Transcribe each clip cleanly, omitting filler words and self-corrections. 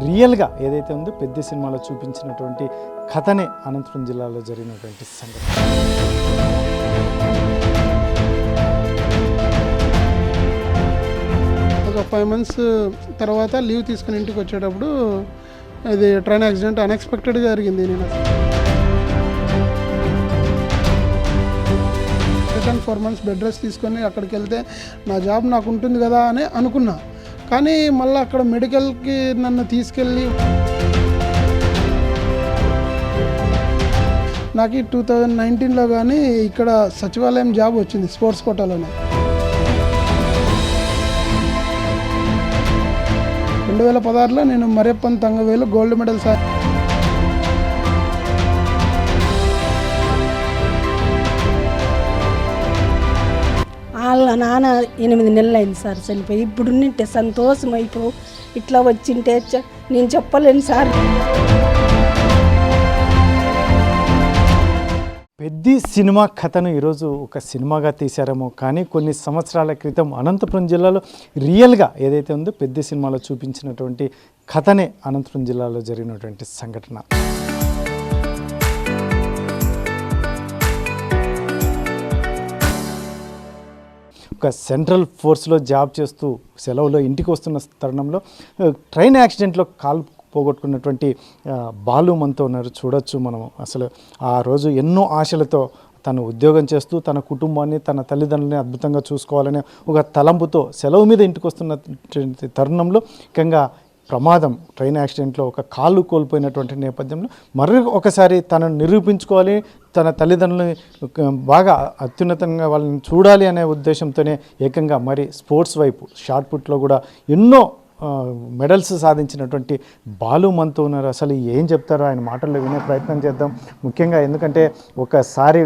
రియల్గా ఏదైతే ఉందో పెద్ద సినిమాలో చూపించినటువంటి కథనే అనంతపురం జిల్లాలో జరిగినటువంటి సంఘటన. ఒక 5 months తర్వాత లీవ్ తీసుకుని ఇంటికి వచ్చేటప్పుడు ఇది ట్రైన్ యాక్సిడెంట్ అన్ఎక్స్పెక్టెడ్గా జరిగింది. నేను రిటర్న్ 4 months బెడ్ రెస్ట్ తీసుకొని అక్కడికి వెళ్తే నా జాబ్ నాకు ఉంటుంది కదా అని అనుకున్నా. కానీ మళ్ళీ అక్కడ మెడికల్కి నన్ను తీసుకెళ్ళి నాకు 2019లో కానీ ఇక్కడ సచివాలయం జాబ్ వచ్చింది స్పోర్ట్స్ కోటాలోనే. 2016లో నేను మరెప్పన్ తంగవేలు గోల్డ్ మెడల్ వాళ్ళ నాన్న 8 నెలలు అయింది సార్ చనిపోయి. ఇప్పుడు నింటే సంతోషం అయిపో ఇట్లా వచ్చింటే నేను చెప్పలేను సార్. పెద్ద సినిమా కథను ఈరోజు ఒక సినిమాగా తీశారేమో కానీ కొన్ని సంవత్సరాల క్రితం అనంతపురం జిల్లాలో రియల్గా ఏదైతే ఉందో పెద్ద సినిమాలో చూపించినటువంటి కథనే అనంతపురం జిల్లాలో జరిగినటువంటి సంఘటన. ఒక సెంట్రల్ ఫోర్స్లో జాబ్ చేస్తూ సెలవులో ఇంటికి వస్తున్న తరుణంలో ట్రైన్ యాక్సిడెంట్లో కాలు పోగొట్టుకున్నటువంటి బాలు మనతో ఉన్నారు. చూడొచ్చు మనం అసలు ఆ రోజు ఎన్నో ఆశలతో తను ఉద్యోగం చేస్తూ తన కుటుంబాన్ని తన తల్లిదండ్రులని అద్భుతంగా చూసుకోవాలనే ఒక తలంపుతో సెలవు మీద ఇంటికి వస్తున్న తరుణంలో ముఖ్యంగా ప్రమాదం ట్రైన్ యాక్సిడెంట్లో ఒక కాళ్ళు కోల్పోయినటువంటి నేపథ్యంలో మరి ఒకసారి తనను నిరూపించుకోవాలి, తన తల్లిదండ్రులని బాగా అత్యున్నతంగా వాళ్ళని చూడాలి అనే ఉద్దేశంతోనే ఏకంగా మరి స్పోర్ట్స్ వైపు షార్ట్ పుట్లో కూడా ఎన్నో మెడల్స్ సాధించినటువంటి బాలు మనతో ఉన్నారు. అసలు ఏం చెప్తారో ఆయన మాటల్లో వినే ప్రయత్నం చేద్దాం. ముఖ్యంగా ఎందుకంటే ఒకసారి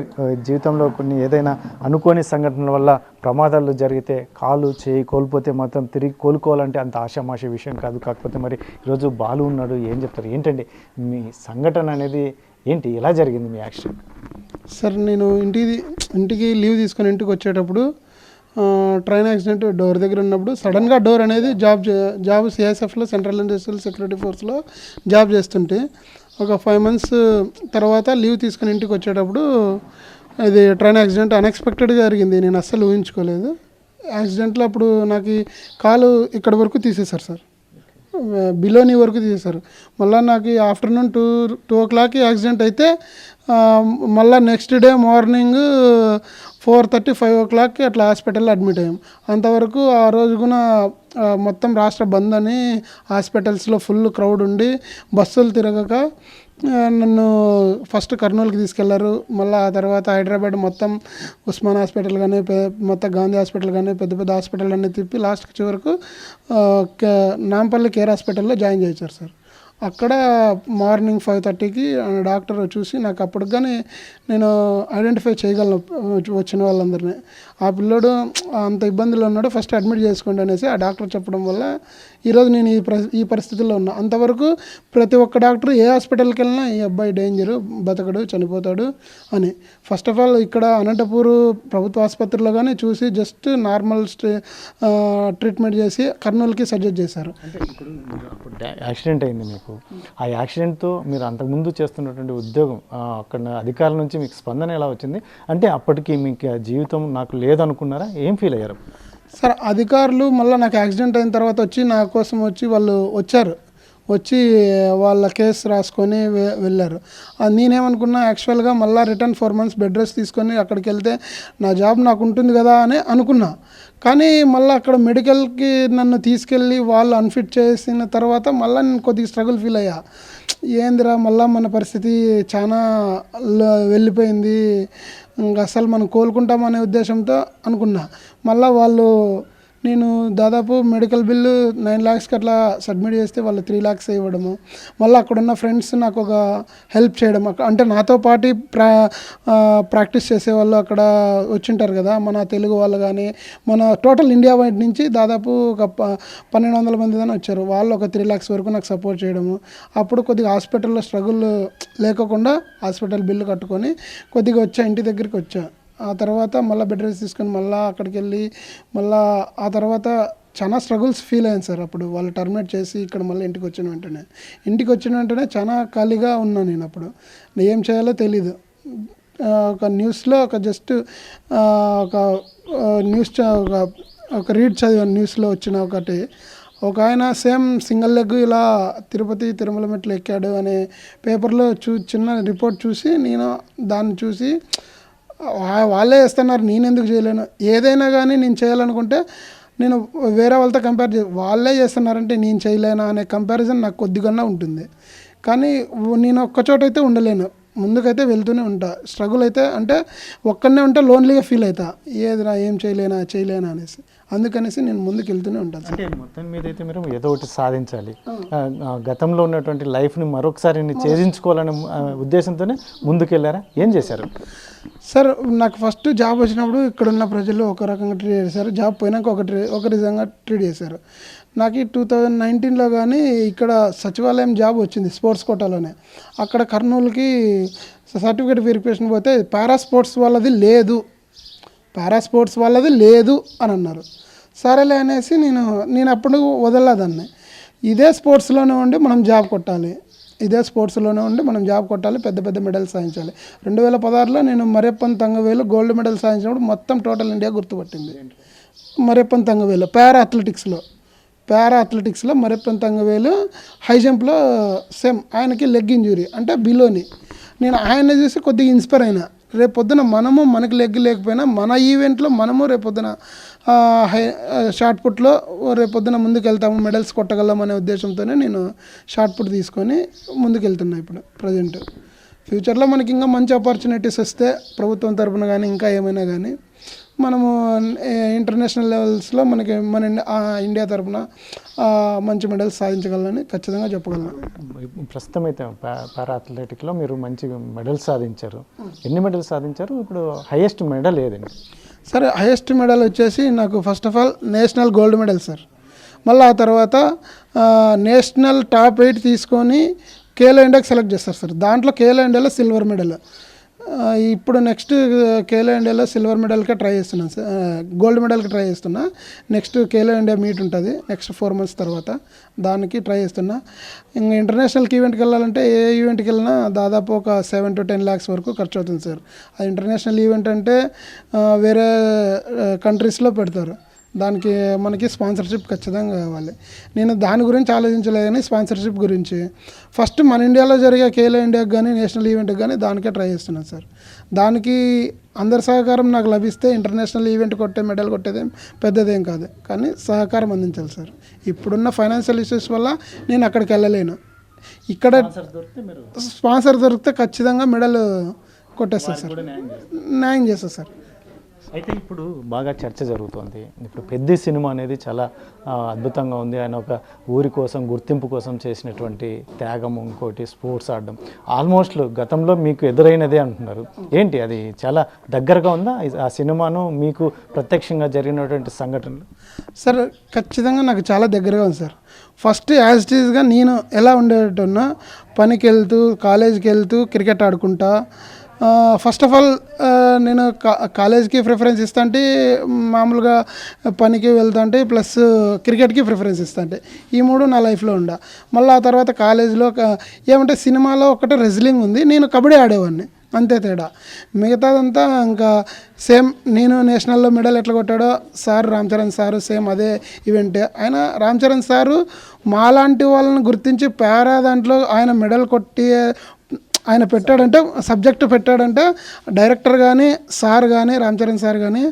జీవితంలో కొన్ని ఏదైనా అనుకోని సంఘటనల వల్ల ప్రమాదాలు జరిగితే కాలు చేయి కోల్పోతే మాత్రం తిరిగి కోలుకోవాలంటే అంత ఆషామాషి విషయం కాదు. కాకపోతే మరి ఈరోజు బాలు ఉన్నాడు, ఏం చెప్తారు, ఏంటండి మీ సంఘటన అనేది ఏంటి, ఎలా జరిగింది మీ యాక్సిడెంట్? సార్ నేను ఇంటికి లీవ్ తీసుకొని ఇంటికి వచ్చేటప్పుడు ట్రైన్ యాక్సిడెంట్ డోర్ దగ్గర ఉన్నప్పుడు సడన్గా డోర్ అనేది జాబ్ సిఐఎస్ఎఫ్లో సెంట్రల్ ఇండస్ట్రియల్ సెక్యూరిటీ ఫోర్స్లో జాబ్ చేస్తుంటే ఒక 5 months తర్వాత లీవ్ తీసుకుని ఇంటికి వచ్చేటప్పుడు ఇది ట్రైన్ యాక్సిడెంట్ అన్ఎక్స్పెక్టెడ్గా జరిగింది. నేను అస్సలు ఊహించుకోలేదు. యాక్సిడెంట్లో అప్పుడు నాకు కాలు ఇక్కడ వరకు తీసేశారు సార్, బిలోని వరకు తీసేశారు. మళ్ళీ నాకు ఆఫ్టర్నూన్ 2 o'clock యాక్సిడెంట్ అయితే మళ్ళీ నెక్స్ట్ డే మార్నింగ్ 4:30, 5 o'clock అట్లా హాస్పిటల్లో అడ్మిట్ అయ్యాం. అంతవరకు ఆ రోజున మొత్తం రాష్ట్ర బంద్ అని హాస్పిటల్స్లో ఫుల్ క్రౌడ్ ఉండి బస్సులు తిరగక నన్ను ఫస్ట్ కర్నూలుకి తీసుకెళ్లారు. మళ్ళీ ఆ తర్వాత హైదరాబాద్ మొత్తం ఉస్మాన్ హాస్పిటల్ కానీ మొత్తం గాంధీ హాస్పిటల్ కానీ పెద్ద పెద్ద అన్నీ తిప్పి లాస్ట్కి చివరకు నాంపల్లి కేర్ హాస్పిటల్లో జాయిన్ చేయించారు సార్. అక్కడ మార్నింగ్ 5:30కి డాక్టర్ చూసి నాకు అప్పటికి కానీ నేను ఐడెంటిఫై చేయగలను వచ్చిన వాళ్ళందరినీ. ఆ పిల్లోడు అంత ఇబ్బందులు ఉన్నాడు, ఫస్ట్ అడ్మిట్ చేసుకోండి అనేసి ఆ డాక్టర్ చెప్పడం వల్ల ఈరోజు నేను ఈ పరిస్థితుల్లో ఉన్నా. అంతవరకు ప్రతి ఒక్క డాక్టర్ ఏ హాస్పిటల్కి వెళ్ళినా ఈ అబ్బాయి డేంజరు, బతకడు, చనిపోతాడు అని. ఫస్ట్ ఆఫ్ ఆల్ ఇక్కడ అనంతపూర్ ప్రభుత్వ ఆసుపత్రిలో కానీ చూసి జస్ట్ నార్మల్ ట్రీట్మెంట్ చేసి కర్నూలుకి సజెస్ట్ చేశారు. అంటే ఇప్పుడు యాక్సిడెంట్ అయింది మీకు, ఆ యాక్సిడెంట్తో మీరు అంతకుముందు చేస్తున్నటువంటి ఉద్యోగం అక్కడ అధికారుల నుంచి మీకు స్పందన ఎలా వచ్చింది? అంటే అప్పటికి మీకు జీవితం నాకు లేదనుకున్నారా, ఏం ఫీల్ అయ్యారు? సార్ అధికారులు మళ్ళీ నాకు యాక్సిడెంట్ అయిన తర్వాత వచ్చి నా కోసం వాళ్ళు వచ్చి వాళ్ళ కేసు రాసుకొని వెళ్ళారు. నేనేమనుకున్నా యాక్చువల్గా మళ్ళీ రిటర్న్ 4 months బెడ్ రెస్ట్ తీసుకొని అక్కడికి వెళ్తే నా జాబ్ నాకు ఉంటుంది కదా అని అనుకున్నా. కానీ మళ్ళీ అక్కడ మెడికల్కి నన్ను తీసుకెళ్ళి వాళ్ళు అన్ఫిట్ చేసిన తర్వాత మళ్ళీ నేను కొద్దిగా స్ట్రగుల్ ఫీల్ అయ్యా. ఏందిరా మళ్ళీ మన పరిస్థితి చాలా వెళ్ళిపోయింది, ఇంకా అసలు మనం కోలుకుంటామనే ఉద్దేశంతో అనుకున్నా. మళ్ళీ వాళ్ళు నేను దాదాపు మెడికల్ బిల్లు 9 lakhsకి అట్లా సబ్మిట్ చేస్తే వాళ్ళు 3 lakhs ఇవ్వడము, మళ్ళీ అక్కడున్న ఫ్రెండ్స్ నాకు ఒక హెల్ప్ చేయడం, అంటే నాతో పాటు ప్రాక్టీస్ చేసేవాళ్ళు అక్కడ వచ్చింటారు కదా మన తెలుగు వాళ్ళు కానీ మన టోటల్ ఇండియా వైడ్ నుంచి దాదాపు ఒక 1200 మంది దాకా వచ్చారు. వాళ్ళు ఒక 3 lakhs వరకు నాకు సపోర్ట్ చేయడము. అప్పుడు కొద్దిగా హాస్పిటల్లో స్ట్రగుల్ లేకుండా హాస్పిటల్ బిల్లు కట్టుకొని కొద్దిగా ఇంటి దగ్గరికి వచ్చా. ఆ తర్వాత మళ్ళీ బెడ్ రెస్ట్ తీసుకొని మళ్ళీ అక్కడికి వెళ్ళి మళ్ళీ ఆ తర్వాత చాలా స్ట్రగుల్స్ ఫీల్ అయ్యాను సార్. అప్పుడు వాళ్ళు టర్మినేట్ చేసి ఇక్కడ మళ్ళీ ఇంటికి వచ్చిన వెంటనే చాలా ఖాళీగా ఉన్నాను నేను. అప్పుడు ఏం చేయాలో తెలీదు. ఒక న్యూస్లో ఒక జస్ట్ ఒక న్యూస్ ఒక రీడ్ చదివాను. న్యూస్లో వచ్చిన ఒక ఆయన సేమ్ సింగిల్ లెగ్ ఇలా తిరుపతి తిరుమల మెట్లు ఎక్కాడు అనే పేపర్లో చిన్న రిపోర్ట్ చూసి నేను దాన్ని చూసి వాళ్ళే చేస్తున్నారు, నేను ఎందుకు చేయలేను? ఏదైనా కానీ నేను చేయాలనుకుంటే నేను వేరే వాళ్ళతో వాళ్ళే చేస్తున్నారంటే నేను చేయలేనా అనే కంపారిజన్ నాకు కొద్దిగా ఉంటుంది. కానీ నేను ఒక్కచోట అయితే ఉండలేను, ముందుకైతే వెళ్తూనే ఉంటా. స్ట్రగుల్ అయితే అంటే ఒక్కడనే ఉంటే లోన్లీగా ఫీల్ అవుతా, ఏదిరా ఏం చేయలేనా అనేసి. అందుకనేసి నేను ముందుకు వెళ్తూనే ఉంటాను. అంటే మొత్తం మీద అయితే మీరు ఏదో ఒకటి సాధించాలి, గతంలో ఉన్నటువంటి లైఫ్ని మరొకసారి ఛేదించుకోవాలనే ఉద్దేశంతోనే ముందుకు వెళ్ళారా? ఏం చేశారు సార్? నాకు ఫస్ట్ జాబ్ వచ్చినప్పుడు ఇక్కడ ఉన్న ప్రజలు ఒక రకంగా ట్రీట్ చేశారు, జాబ్ పోయినాక ఒక విధంగా ట్రీట్ చేశారు. నాకు 2019లో కానీ ఇక్కడ సచివాలయం జాబ్ వచ్చింది స్పోర్ట్స్ కోటాలోనే. అక్కడ కర్నూలుకి సర్టిఫికేట్ వెరిఫికేషన్ పోతే పారా స్పోర్ట్స్ వాళ్ళది లేదు అని అన్నారు. సరేలే అనేసి నేను అప్పుడు వదలదాన్ని. ఇదే స్పోర్ట్స్లోనే ఉండి మనం జాబ్ కొట్టాలి, పెద్ద పెద్ద మెడల్స్ సాధించాలి. 2016లో నేను మరెప్పన్ తంగవేలు గోల్డ్ మెడల్ సాధించినప్పుడు మొత్తం టోటల్ ఇండియా గుర్తుపట్టింది. మరెప్పన్ తంగవేలు పారా అథ్లెటిక్స్లో మరెప్పన్ తంగవేలు హై జంప్లో సేమ్ ఆయనకి లెగ్ ఇంజురీ అంటే బిలోని. నేను ఆయన చూసి కొద్దిగా ఇన్స్పైర్ అయినా. రేపొద్దున మనకి లెగ్ లేకపోయినా మన ఈవెంట్లో మనము రేపొద్దున షార్ట్ పుట్లో రేపొద్దున ముందుకు వెళ్తాము, మెడల్స్ కొట్టగలం అనే ఉద్దేశంతోనే నేను షార్ట్ పుట్ తీసుకొని ముందుకు వెళ్తున్నా. ఇప్పుడు ప్రజెంట్ ఫ్యూచర్లో మనకి ఇంకా మంచి ఆపర్చునిటీస్ వస్తే ప్రభుత్వం తరపున కానీ ఇంకా ఏమైనా కానీ మనము ఇంటర్నేషనల్ లెవెల్స్లో మన ఇండియా తరపున మంచి మెడల్స్ సాధించగలని ఖచ్చితంగా చెప్పగలను. ప్రస్తుతం అయితే పారా అథ్లెటిక్లో మీరు మంచి మెడల్స్ సాధించారు. ఎన్ని మెడల్స్ సాధించారు? ఇప్పుడు హైయెస్ట్ మెడల్ ఏదండి? సరే, హైయెస్ట్ మెడల్ వచ్చేసి నాకు first of all national gold medal sir. మళ్ళీ ఆ తర్వాత నేషనల్ టాప్ 8 తీసుకొని ఖేలో ఇండియాకి సెలెక్ట్ చేస్తారు సార్. దాంట్లో ఖేలో ఇండియాలో సిల్వర్ మెడల్. ఇప్పుడు నెక్స్ట్ ఖేలో ఇండియాలో సిల్వర్ మెడల్కే ట్రై చేస్తున్నాను సార్, గోల్డ్ మెడల్కి ట్రై చేస్తున్నా. నెక్స్ట్ ఖేలో ఇండియా మీట్ ఉంటుంది నెక్స్ట్ 4 months తర్వాత, దానికి ట్రై చేస్తున్నా. ఇంకా ఇంటర్నేషనల్కి ఈవెంట్కి వెళ్ళాలంటే ఏ ఈవెంట్కి వెళ్ళినా దాదాపు ఒక 7 to 10 lakhs వరకు ఖర్చు అవుతుంది సార్. అది ఇంటర్నేషనల్ ఈవెంట్ అంటే వేరే కంట్రీస్లో పెడతారు, దానికి మనకి స్పాన్సర్షిప్ ఖచ్చితంగా కావాలి. నేను దాని గురించి ఆలోచించలేదు, కానీ స్పాన్సర్షిప్ గురించి ఫస్ట్ మన ఇండియాలో జరిగే ఖేలో ఇండియాకి కానీ నేషనల్ ఈవెంట్కి కానీ దానికే ట్రై చేస్తున్నాను సార్. దానికి అందరి సహకారం నాకు లభిస్తే ఇంటర్నేషనల్ ఈవెంట్ మెడల్ కొట్టేదేం పెద్దదేం కాదు, కానీ సహకారం అందించాలి సార్. ఇప్పుడున్న ఫైనాన్షియల్ ఇష్యూస్ వల్ల నేను అక్కడికి వెళ్ళలేను. ఇక్కడ స్పాన్సర్ దొరికితే ఖచ్చితంగా మెడల్ కొట్టేస్తాను సార్, న్యాయం చేస్తాను సార్. అయితే ఇప్పుడు బాగా చర్చ జరుగుతుంది. ఇప్పుడు పెద్ద సినిమా అనేది చాలా అద్భుతంగా ఉంది. ఆయన ఒక ఊరి కోసం గుర్తింపు కోసం చేసినటువంటి త్యాగం, ఇంకోటి స్పోర్ట్స్ ఆడడం, ఆల్మోస్ట్ గతంలో మీకు ఎదురైనదే అంటున్నారు. ఏంటి అది చాలా దగ్గరగా ఉందా ఆ సినిమాను మీకు ప్రత్యక్షంగా జరిగినటువంటి సంఘటనలు? సార్ ఖచ్చితంగా నాకు చాలా దగ్గరగా ఉంది సార్. ఫస్ట్ యాజ్ ఇట్ ఈజ్గా నేను ఎలా ఉండేటన్నా, పనికి వెళ్తూ కాలేజీకి వెళ్తూ క్రికెట్ ఆడుకుంటా. ఫస్ట్ ఆఫ్ ఆల్ నేను కాలేజ్కి ప్రిఫరెన్స్ ఇస్తా అంటే, మామూలుగా పనికి వెళ్తా అంటే, ప్లస్ క్రికెట్కి ప్రిఫరెన్స్ ఇస్తా అంటే, ఈ 3 నా లైఫ్లో ఉండ. మళ్ళీ ఆ తర్వాత కాలేజ్లో ఏమంటే సినిమాలో ఒకటి రెజ్లింగ్ ఉంది, నేను కబడ్డీ ఆడేవాడిని, అంతే తేడా. మిగతాదంతా ఇంకా సేమ్. నేను నేషనల్లో మెడల్ ఎట్లా కొట్టాడో sir Ram Charan sir same అదే ఈవెంటే. ఆయన రామ్ చరణ్ సారు మాలాంటి వాళ్ళని గుర్తించి పారా దాంట్లో ఆయన మెడల్ కొట్టి ఆయన పెట్టాడంటే, సబ్జెక్ట్ పెట్టాడంటే డైరెక్టర్ కానీ సార్ కానీ రామ్ చరణ్ సార్ కానీ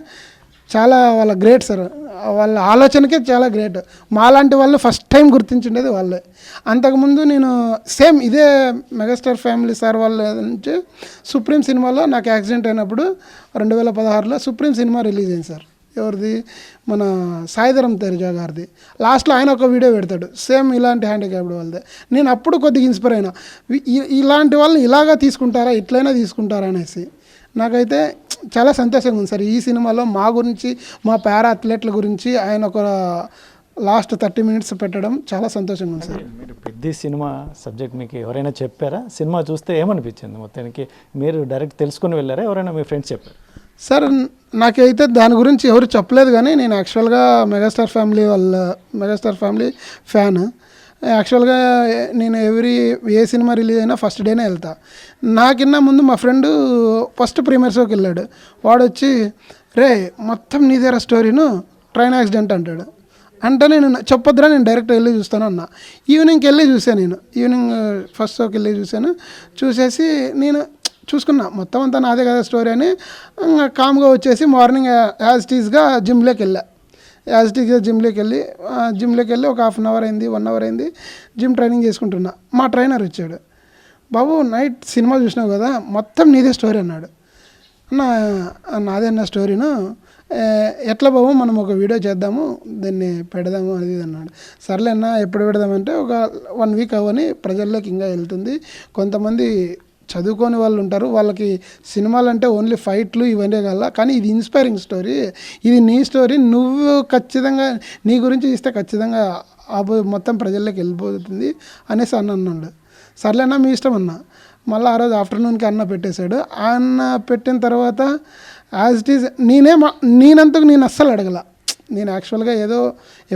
చాలా వాళ్ళ గ్రేట్ సార్. వాళ్ళ ఆలోచనకే చాలా గ్రేట్. మాలాంటి వాళ్ళు ఫస్ట్ టైం గుర్తించుండేది వాళ్ళే. అంతకుముందు నేను సేమ్ ఇదే మెగాస్టార్ ఫ్యామిలీ సార్ వాళ్ళ నుంచి సుప్రీం సినిమాలో నాకు యాక్సిడెంట్ అయినప్పుడు 2016లో సుప్రీం సినిమా రిలీజ్ అయింది సార్. ఎవరిది? మన సాయిధరం తేజ గారిది. లాస్ట్లో ఆయన ఒక వీడియో పెడతాడు సేమ్ ఇలాంటి హ్యాండిక్యాప్డ్ వాళ్ళదే. నేను అప్పుడు కొద్దిగా ఇన్స్పైర్ అయినా, ఇలాంటి వాళ్ళని ఇలాగా తీసుకుంటారా, ఇట్లయినా తీసుకుంటారా అనేసి. నాకైతే చాలా సంతోషంగా ఉంది సార్. ఈ సినిమాలో మా గురించి, మా పారా అథ్లెట్ల గురించి ఆయన ఒక లాస్ట్ 30 minutes పెట్టడం చాలా సంతోషంగా ఉంది సార్. మీరు పెద్ద సినిమా సబ్జెక్ట్ మీకు ఎవరైనా చెప్పారా? సినిమా చూస్తే ఏమనిపించింది? మొత్తానికి మీరు డైరెక్ట్ తెలుసుకొని వెళ్ళారా, ఎవరైనా మీ ఫ్రెండ్స్ చెప్పారు? సార్ నాకైతే దాని గురించి ఎవరు చెప్పలేదు, కానీ నేను యాక్చువల్గా మెగాస్టార్ ఫ్యామిలీ ఫ్యాన్. యాక్చువల్గా నేను ఏ సినిమా రిలీజ్ అయినా ఫస్ట్ డేనే వెళ్తా. నాకిన్నా ముందు మా ఫ్రెండ్ ఫస్ట్ ప్రీమియర్ షోకి వెళ్ళాడు. వాడు వచ్చి, రే మొత్తం నీదేరా స్టోరీను, ట్రైన్ యాక్సిడెంట్ అంటాడు. అంటే నేను చెప్పొద్దురా, నేను డైరెక్ట్ వెళ్ళి చూస్తాను అన్న. ఈవినింగ్కి వెళ్ళి చూసాను, నేను ఈవినింగ్ ఫస్ట్ షోకి వెళ్ళి చూసేసి నేను చూసుకున్నా మొత్తం అంతా నాదే కదా స్టోరీ అని కామ్గా వచ్చేసి మార్నింగ్ యాజ్ టీజ్గా జిమ్లోకి వెళ్ళి ఒక 1 అవర్ అయింది జిమ్ ట్రైనింగ్ చేసుకుంటున్నా. మా ట్రైనర్ వచ్చాడు, బాబు నైట్ సినిమా చూసినావు కదా, మొత్తం నీదే స్టోరీ అన్నాడు. నాదే అన్న స్టోరీను, ఎట్లా బాబు మనం ఒక వీడియో చేద్దాము, దీన్ని పెడదాము అది ఇది అన్నాడు. సర్లే అన్న ఎప్పుడు పెడదామంటే ఒక 1 వీక్ అవ్వని ప్రజల్లోకి ఇంకా వెళ్తుంది. కొంతమంది చదువుకోని వాళ్ళు ఉంటారు, వాళ్ళకి సినిమాలు అంటే ఓన్లీ ఫైట్లు ఇవన్నీ కాదు, కానీ ఇది ఇన్స్పైరింగ్ స్టోరీ, ఇది నీ స్టోరీ, నువ్వు ఖచ్చితంగా నీ గురించి ఇస్తే ఖచ్చితంగా మొత్తం ప్రజల్లోకి వెళ్ళిపోతుంది అనేసి అన్నాడు. సర్లేనా మీ ఇష్టం అన్న. మళ్ళీ ఆ రోజు ఆఫ్టర్నూన్కి అన్న పెట్టేశాడు. అన్న పెట్టిన తర్వాత యాజ్ ఇట్ ఈజ్ నేనంతకు నేను అస్సలు అడగల. నేను యాక్చువల్గా ఏదో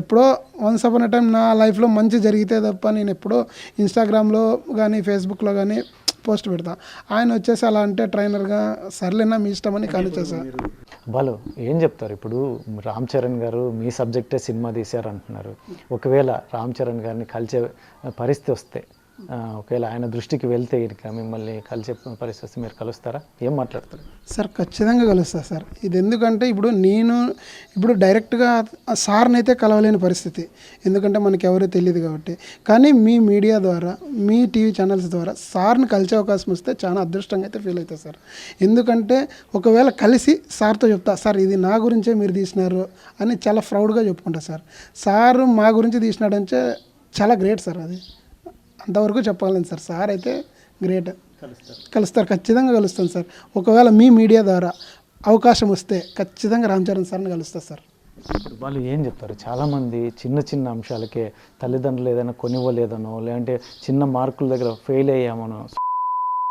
ఎప్పుడో వన్స్ అపాన్ ఎ టైం నా లైఫ్లో మంచి జరిగితే తప్ప నేను ఎప్పుడో ఇన్స్టాగ్రామ్లో కానీ ఫేస్బుక్లో కానీ పోస్ట్ పెడతా. ఆయన వచ్చేసి అలా అంటే ట్రైనర్గా సర్లేనా మీ ఇష్టం అని కానీ చేశా. వాళ్ళు ఏం చెప్తారు? ఇప్పుడు రామ్ చరణ్ గారు మీ సబ్జెక్టే సినిమా తీశారు అంటున్నారు. ఒకవేళ రామ్ చరణ్ గారిని కలిసే పరిస్థితి వస్తే, ఒకవేళ ఆయన దృష్టికి వెళ్తే ఇక మిమ్మల్ని కలిసే పరిస్థితి వస్తే మీరు కలుస్తారా? ఏం మాట్లాడతారు? సార్ ఖచ్చితంగా కలుస్తా సార్. ఇది ఎందుకంటే ఇప్పుడు డైరెక్ట్గా సార్ని అయితే కలవలేని పరిస్థితి, ఎందుకంటే మనకి ఎవరో తెలియదు కాబట్టి. కానీ మీ మీడియా ద్వారా, మీ టీవీ ఛానల్స్ ద్వారా సార్ని కలిసే అవకాశం వస్తే చాలా అదృష్టంగా అయితే ఫీల్ అవుతుంది సార్. ఎందుకంటే ఒకవేళ కలిసి సార్తో చెప్తా, సార్ ఇది నా గురించే మీరు తీసినారు అని చాలా ప్రౌడ్గా చెప్పుకుంటా సార్. సార్ మా గురించి తీసినాడంటే చాలా గ్రేట్ సార్, అది అంతవరకు చెప్పాలని సార్. సార్ అయితే గ్రేట్. కలుస్తారు, ఖచ్చితంగా కలుస్తాను సార్. ఒకవేళ మీ మీడియా ద్వారా అవకాశం వస్తే ఖచ్చితంగా రామ్ చరణ్ సార్ని కలుస్తారు సార్. వాళ్ళు ఏం చెప్తారు? చాలామంది చిన్న చిన్న అంశాలకే తల్లిదండ్రులు ఏదైనా కొనివ్వలేదనో, లేదంటే చిన్న మార్కుల దగ్గర ఫెయిల్ అయ్యామనో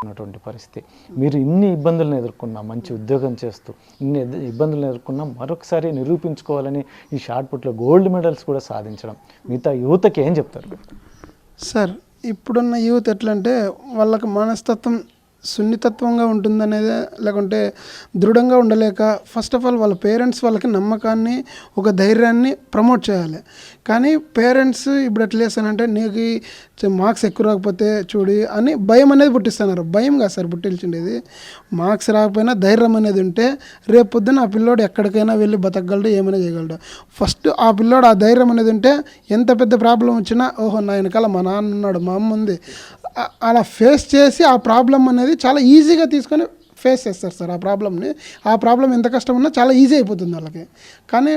అన్నటువంటి పరిస్థితి. మీరు ఇన్ని ఇబ్బందులను ఎదుర్కొన్నా, మంచి ఉద్యోగం చేస్తూ ఇన్ని ఇబ్బందులను ఎదుర్కొన్నా మరొకసారి నిరూపించుకోవాలని ఈ షార్ట్ పుట్లో గోల్డ్ మెడల్స్ కూడా సాధించడం, మిగతా యువతకి ఏం చెప్తారు సార్? ఇప్పుడున్న యూత్ ఎట్లంటే వాళ్ళకి మనస్తత్వం సున్నితత్వంగా ఉంటుందనేది, లేకుంటే దృఢంగా ఉండలేక ఫస్ట్ ఆఫ్ ఆల్ వాళ్ళ పేరెంట్స్ వాళ్ళకి నమ్మకాన్ని, ఒక ధైర్యాన్ని ప్రమోట్ చేయాలి. కానీ పేరెంట్స్ ఇప్పుడు ఎట్లా చేస్తానంటే, నీకు మార్క్స్ ఎక్కువ రాకపోతే చూడి అని భయం అనేది పుట్టిస్తున్నారు. భయం కాదు సార్ పుట్టించిండేది, మార్క్స్ రాకపోయినా ధైర్యం అనేది ఉంటే రేపు పొద్దున ఆ పిల్లోడు ఎక్కడికైనా వెళ్ళి బతకగలడు, ఏమైనా చేయగలడు. ఫస్ట్ ఆ పిల్లోడు ఆ ధైర్యం అనేది ఉంటే ఎంత పెద్ద ప్రాబ్లం వచ్చినా, ఓహో నా వెనకాల మా నాన్న ఉన్నాడు, మా అమ్మ ఉంది, అలా ఫేస్ చేసి ఆ ప్రాబ్లం అనేది చాలా ఈజీగా తీసుకొని ఫేస్ చేస్తారు సార్. ఆ ప్రాబ్లం ఎంత కష్టం ఉన్నా చాలా ఈజీ అయిపోతుంది వాళ్ళకి. కానీ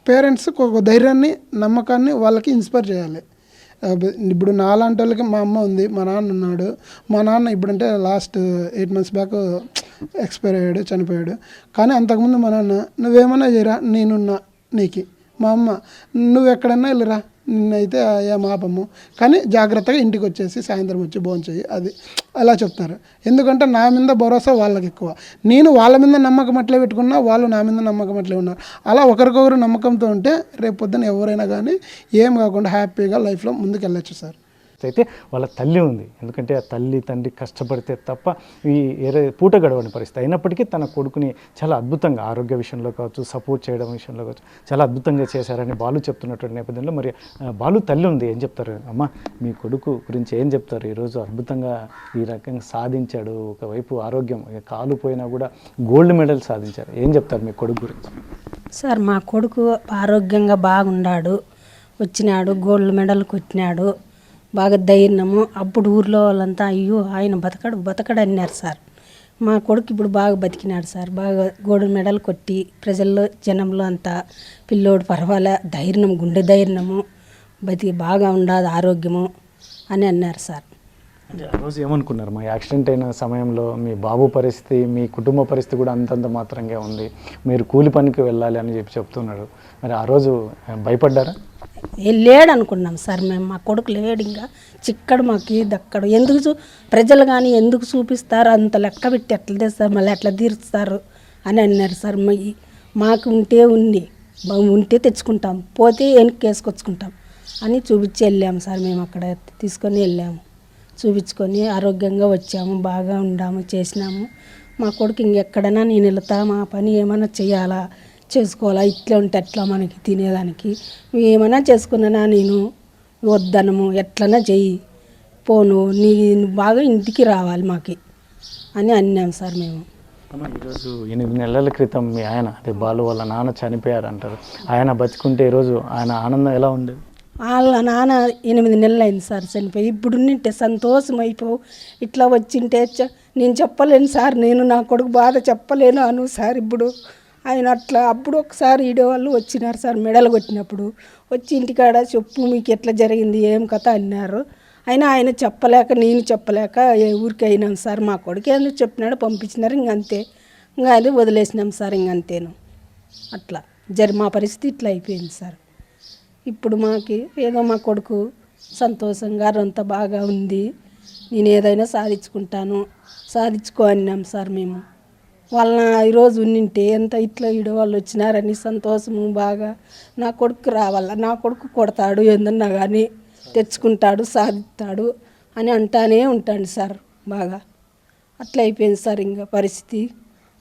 పేరెంట్స్ ఒక ధైర్యాన్ని, నమ్మకాన్ని వాళ్ళకి ఇన్స్పైర్ చేయాలి. ఇప్పుడు నాలాంటి వాళ్ళకి మా అమ్మ ఉంది, మా నాన్న ఉన్నాడు. మా నాన్న ఇప్పుడంటే లాస్ట్ 8 months బ్యాక్ ఎక్స్పైర్ అయ్యాడు, చనిపోయాడు. కానీ అంతకుముందు మా నాన్న, నువ్వేమన్నా చేయరా నేనున్నా నీకు, మా అమ్మ నువ్వు ఎక్కడన్నా వెళ్ళరా నిన్నైతే ఏం ఆపము, కానీ జాగ్రత్తగా ఇంటికి వచ్చేసి సాయంత్రం వచ్చి భోంచేయి, అది అలా చెప్తారు. ఎందుకంటే నా మీద భరోసా వాళ్ళకి ఎక్కువ, నేను వాళ్ళ మీద నమ్మకం అట్లే పెట్టుకున్నా, వాళ్ళు నా మీద నమ్మకం అట్లే ఉన్నారు. అలా ఒకరికొకరు నమ్మకంతో ఉంటే రేపు పొద్దున ఎవరైనా కానీ ఏం కాకుండా హ్యాపీగా లైఫ్లో ముందుకు వెళ్ళచ్చు సార్. అయితే వాళ్ళ తల్లి ఉంది, ఎందుకంటే ఆ తల్లి తండ్రి కష్టపడితే తప్ప ఈ పూట గడవని పరిస్థితి. అయినప్పటికీ తన కొడుకుని చాలా అద్భుతంగా ఆరోగ్య విషయంలో కావచ్చు, సపోర్ట్ చేయడం విషయంలో కావచ్చు చాలా అద్భుతంగా చేశారని బాలు చెప్తున్నటువంటి నేపథ్యంలో మరి బాలు తల్లి ఉంది, ఏం చెప్తారు? అమ్మ మీ కొడుకు గురించి ఏం చెప్తారు? ఈరోజు అద్భుతంగా ఈ రకంగా సాధించాడు, ఒకవైపు ఆరోగ్యం కాలు పోయినా కూడా గోల్డ్ మెడల్ సాధించారు, ఏం చెప్తారు మీ కొడుకు గురించి? సార్ మా కొడుకు ఆరోగ్యంగా బాగున్నాడు, వచ్చినాడు, గోల్డ్ మెడల్ కొట్టినాడు, బాగా ధైర్యము. అప్పుడు ఊర్లో వాళ్ళంతా అయ్యో ఆయన బతకడు అన్నారు సార్. మా కొడుకు ఇప్పుడు బాగా బతికినాడు సార్, బాగా గోల్డ్ మెడల్ కొట్టి ప్రజల్లో జనంలో అంతా పిల్లోడు పర్వాలే, ధైర్యం, గుండె ధైర్యము, బతికి బాగా ఉండదు ఆరోగ్యము అని అన్నారు సార్. ఆ రోజు ఏమనుకున్నారు? మా యాక్సిడెంట్ అయిన సమయంలో మీ బాబు పరిస్థితి, మీ కుటుంబ పరిస్థితి కూడా అంతంత మాత్రంగా ఉంది, మీరు కూలి పనికి వెళ్ళాలి అని చెప్తున్నాడు. మరి ఆ రోజు భయపడ్డారా? లేడు అనుకున్నాం సార్ మేము, మా కొడుకు లేడు, ఇంకా చిక్కడు మాకు దక్కడు. ఎందుకు ప్రజలు కానీ ఎందుకు చూపిస్తారు, అంత లెక్క పెట్టి ఎట్లా తెస్తారు, మళ్ళీ ఎట్లా తీరుస్తారు అని అన్నారు సార్. మాకు ఉంటే ఉంటే తెచ్చుకుంటాం, పోతే వెనక్కి వేసుకొచ్చుకుంటాం అని చూపించి వెళ్ళాము సార్. మేము అక్కడ తీసుకొని వెళ్ళాము, చూపించుకొని ఆరోగ్యంగా వచ్చాము, బాగా ఉండాము, చేసినాము. మా కొడుకు ఇంకెక్కడైనా నేను వెళ్తా, మా పని ఏమైనా చేయాలా చేసుకోవాలా, ఇట్లా ఉంటే ఎట్లా మనకి తినేదానికి, నువ్వు ఏమైనా చేసుకున్నానా నేను వద్దనము, ఎట్లన్నా చెయ్యి, పోను, నువ్వు బాగా ఇంటికి రావాలి మాకి అని అన్నాం సార్ మేము. ఈరోజు 8 నెలల క్రితం మీ ఆయన అదే బాలు వాళ్ళ నాన్న చనిపోయారు అంటారు. ఆయన బతుకుంటే ఈరోజు ఆయన ఆనందం ఎలా ఉండేది? వాళ్ళ నాన్న 8 నెలలు అయింది సార్ చనిపోయి. ఇప్పుడు నింటే సంతోషం అయిపోవు, ఇట్లా వచ్చింటే నేను చెప్పలేను సార్, నేను నా కొడుకు బాధ చెప్పలేను అను సార్. ఇప్పుడు ఆయన అట్లా అప్పుడు ఒకసారి ఈడే వాళ్ళు వచ్చినారు సార్, మెడలు కొట్టినప్పుడు వచ్చి ఇంటికాడ చెప్పు మీకు ఎట్లా జరిగింది ఏం కథ అన్నారు. అయినా ఆయన చెప్పలేక నేను చెప్పలేక ఊరికి అయినాం సార్. మా కొడుకు ఎందుకు చెప్పినాడు, పంపించినారు, ఇంకంతే, ఇంకా అది వదిలేసినాం సార్. ఇంకంతేను అట్లా మా పరిస్థితి ఇట్లా అయిపోయింది సార్. ఇప్పుడు మాకి ఏదో మా కొడుకు సంతోషంగా అంతా బాగా ఉంది, నేను ఏదైనా సాధించుకుంటాను, సాధించుకో అన్నాం సార్ మేము. వాళ్ళ ఈరోజు ఉండింటే ఎంత ఇట్లా ఈడో వాళ్ళు వచ్చినారని సంతోషము బాగా. నా కొడుకు రావాల, నా కొడుకు కొడతాడు, ఏందన్నా కానీ తెచ్చుకుంటాడు, సాధిస్తాడు అని అంటానే ఉంటాడు సార్. బాగా అట్లా అయిపోయింది సార్ ఇంకా పరిస్థితి.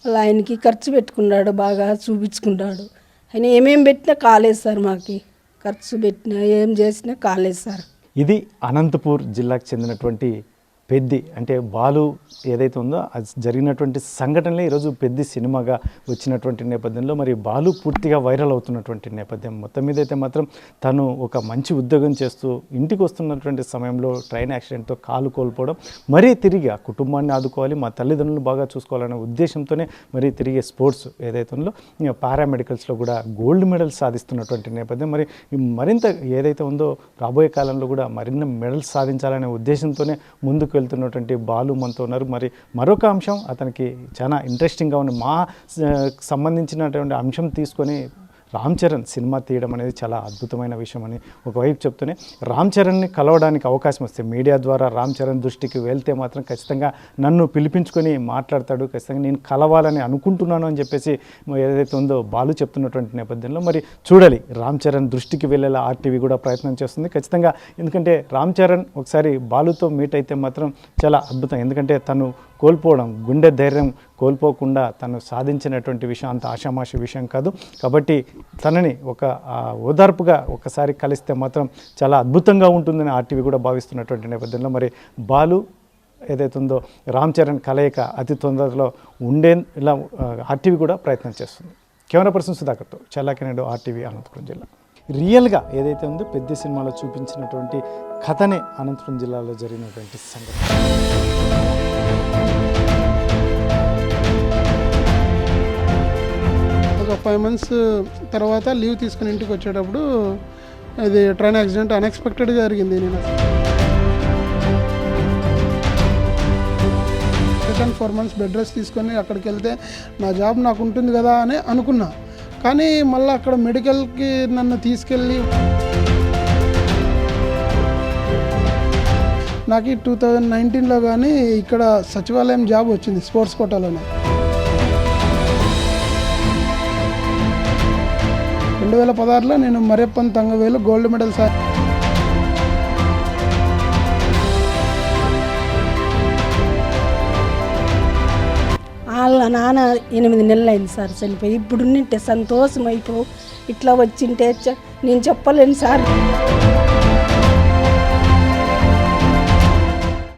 అలా ఆయనకి ఖర్చు పెట్టుకున్నాడు, బాగా చూపించుకున్నాడు. ఆయన ఏమేమి పెట్టినా కాలేదు సార్, మాకి ఖర్చు పెట్టినా ఏం చేసినా కాలేదు సార్. ఇది అనంతపూర్ జిల్లాకు చెందినటువంటి పెద్ది అంటే బాలు ఏదైతే ఉందో అది జరిగినటువంటి సంఘటనలే ఈరోజు పెద్ది సినిమాగా వచ్చినటువంటి నేపథ్యంలో మరి బాలు పూర్తిగా వైరల్ అవుతున్నటువంటి నేపథ్యం. మొత్తం మీద అయితే మాత్రం తను ఒక మంచి ఉద్యోగం చేస్తూ ఇంటికి వస్తున్నటువంటి సమయంలో ట్రైన్ యాక్సిడెంట్తో కాలు కోల్పోవడం, మరీ తిరిగి ఆ కుటుంబాన్ని ఆదుకోవాలి, మా తల్లిదండ్రులను బాగా చూసుకోవాలనే ఉద్దేశంతోనే మరీ తిరిగి స్పోర్ట్స్ ఏదైతే ఉందో పారామెడికల్స్లో కూడా గోల్డ్ మెడల్ సాధిస్తున్నటువంటి నేపథ్యం. మరి మరింత ఏదైతే ఉందో రాబోయే కాలంలో కూడా మరిన్ని మెడల్స్ సాధించాలనే ఉద్దేశంతోనే ముందుకు వెళ్తున్నటువంటి బాలు మనతో ఉన్నారు. మరి మరొక అంశం అతనికి చాలా ఇంట్రెస్టింగ్గా ఉంది. మా సంబంధించినటువంటి అంశం తీసుకొని రామ్ చరణ్ సినిమా తీయడం అనేది చాలా అద్భుతమైన విషయం అని ఒకవైపు చెప్తూనే రామ్ చరణ్ని కలవడానికి అవకాశం వస్తే మీడియా ద్వారా రామ్ చరణ్ దృష్టికి వెళ్తే మాత్రం ఖచ్చితంగా నన్ను పిలిపించుకొని మాట్లాడతాడు, ఖచ్చితంగా నేను కలవాలని అనుకుంటున్నాను అని చెప్పేసి ఏదైతే ఉందో బాలు చెప్తున్నటువంటి నేపథ్యంలో మరి చూడాలి రామ్ చరణ్ దృష్టికి వెళ్ళేలా ఆర్టీవీ కూడా ప్రయత్నం చేస్తుంది ఖచ్చితంగా. ఎందుకంటే రామ్ చరణ్ ఒకసారి బాలుతో మీట్ అయితే మాత్రం చాలా అద్భుతం. ఎందుకంటే తను కోల్పోవడం, గుండె ధైర్యం కోల్పోకుండా తను సాధించినటువంటి విషయం అంత ఆషామాషి విషయం కాదు. కాబట్టి తనని ఒక ఓదార్పుగా ఒకసారి కలిస్తే మాత్రం చాలా అద్భుతంగా ఉంటుందని ఆర్టీవీ కూడా భావిస్తున్నటువంటి నేపథ్యంలో మరి బాలు ఏదైతే ఉందో రామ్ చరణ్ కలయిక అతి తొందరలో ఉండేలా ఆర్టీవీ కూడా ప్రయత్నం చేస్తుంది. కెమెరా పర్సన్ సుధాకర్తో చల్లాకినాడు, ఆర్టీవీ అనంతపురం జిల్లా. రియల్గా ఏదైతే ఉందో పెద్ద సినిమాలో చూపించినటువంటి కథనే అనంతపురం జిల్లాలో జరిగినటువంటి సంఘటన. ఒక 5 months తర్వాత లీవ్ తీసుకుని ఇంటికి వచ్చేటప్పుడు అది ట్రైన్ యాక్సిడెంట్ అన్ఎక్స్పెక్టెడ్గా జరిగింది. నేను రిటర్న్ 4 months బెడ్ రెస్ట్ తీసుకొని అక్కడికి వెళ్తే నా జాబ్ నాకు ఉంటుంది కదా అని అనుకున్నా. కానీ మళ్ళీ అక్కడ మెడికల్కి నన్ను తీసుకెళ్ళి నాకు 2019లో కానీ ఇక్కడ సచివాలయం జాబ్ వచ్చింది స్పోర్ట్స్ కోటాలోనే. 2016లో నేను మరెప్పన్ తంగవేలు గోల్డ్ మెడల్ వాళ్ళ నాన్న 8 నెలలు అయింది సార్ చనిపోయి. ఇప్పుడు నింటే సంతోషం అయిపోవు, ఇట్లా వచ్చింటే నేను చెప్పలేను సార్.